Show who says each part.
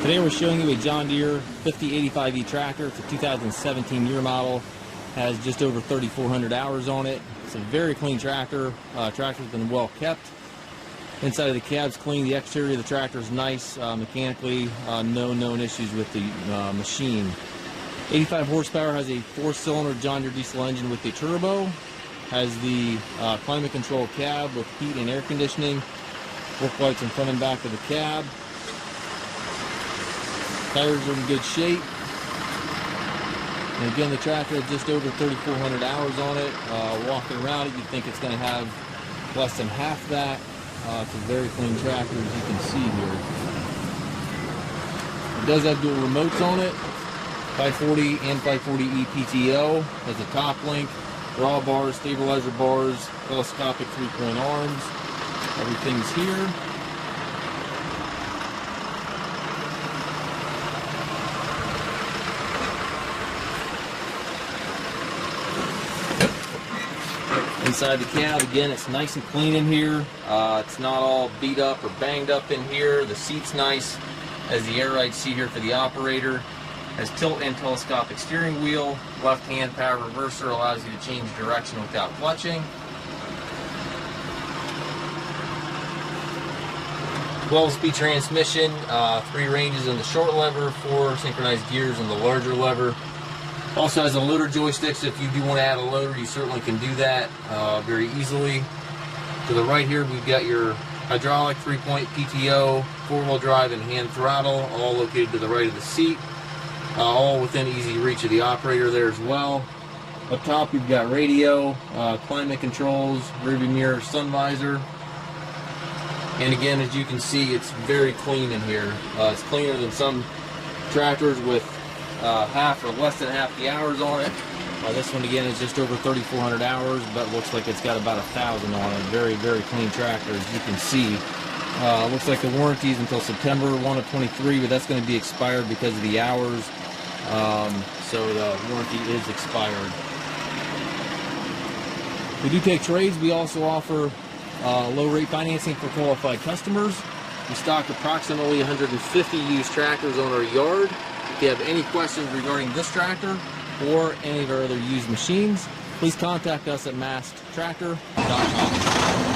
Speaker 1: Today we're showing you a John Deere 5085E tractor. It's a 2017 year model. Has just over 3,400 hours on it. It's a very clean tractor. Tractor's been well kept. Inside of the cab's clean. The exterior of the tractor is nice. Mechanically, no known issues with the machine. 85 horsepower, has a 4-cylinder John Deere diesel engine with a turbo. Has the climate control cab with heat and air conditioning. Work lights in front and back of the cab. Tires are in good shape. And again, the tractor has just over 3,400 hours on it. Walking around it, you'd think it's going to have less than half that. It's a very clean tractor, as you can see here. It does have dual remotes on it. 540 and 540E PTO. Has a top link, draw bars, stabilizer bars, telescopic 3-point arms. Everything's here. Inside the cab, again, it's nice and clean in here. It's not all beat up or banged up in here. The seat's nice. Has the air ride seat here for the operator. Has tilt and telescopic steering wheel. Left-hand power reverser allows you to change direction without clutching. 12-speed transmission, 3 ranges on the short lever, 4 synchronized gears on the larger lever. Also has a loader joystick, so if you do want to add a loader, you certainly can do that very easily. To the right here, we've got your hydraulic 3-point PTO, 4-wheel drive and hand throttle, all located to the right of the seat. All within easy reach of the operator there as well. Up top, we've got radio, climate controls, rearview mirror, sun visor. And again, as you can see, it's very clean in here. It's cleaner than some tractors with half or less than half the hours on it. This one again is just over 3,400 hours, but looks like it's got about 1,000 on it. Very, very clean tractor, as you can see. Looks like the warranty is until September 1 of 23, but that's going to be expired because of the hours. So the warranty is expired. We do take trades. We also offer low rate financing for qualified customers. We stock approximately 150 used tractors on our yard. If you have any questions regarding this tractor or any of our other used machines, please contact us at maskedtractor.com.